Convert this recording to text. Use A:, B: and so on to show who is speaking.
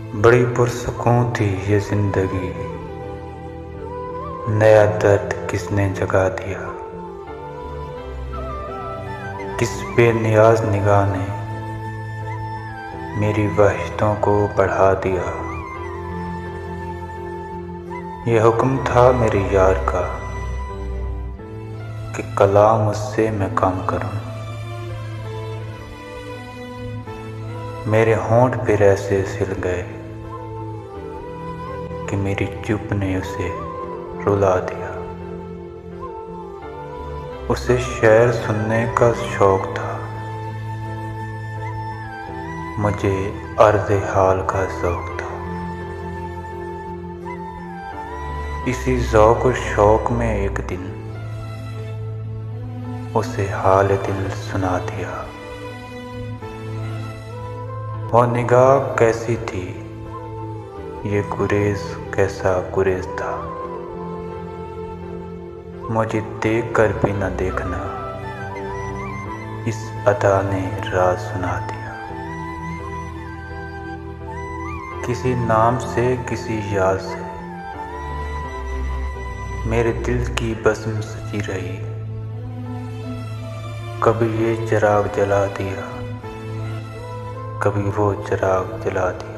A: बड़ी पुरसुकून थी ये जिंदगी, नया दर्द किसने जगा दिया। किस बेनियाज निगाह ने मेरी वहशतों को बढ़ा दिया। ये हुक्म था मेरे यार का कि कलाम उससे मैं काम करूं। मेरे होंठ फिर ऐसे सिल गए कि मेरी चुप ने उसे रुला दिया। उसे शेर सुनने का शौक था, मुझे अर्ज़े हाल का ज़ौक़ था। इसी ज़ौक़ और शौक़ में एक दिन उसे हाल दिल सुना दिया। वो निगाह कैसी थी, ये गुरेज कैसा गुरेज था। मुझे देख कर भी न देखना, इस अदा ने राज सुना दिया। किसी नाम से किसी याद से मेरे दिल की बस्म सजी रही। कभी ये चिराग जला दिया, कभी वो चिराग जला दिया।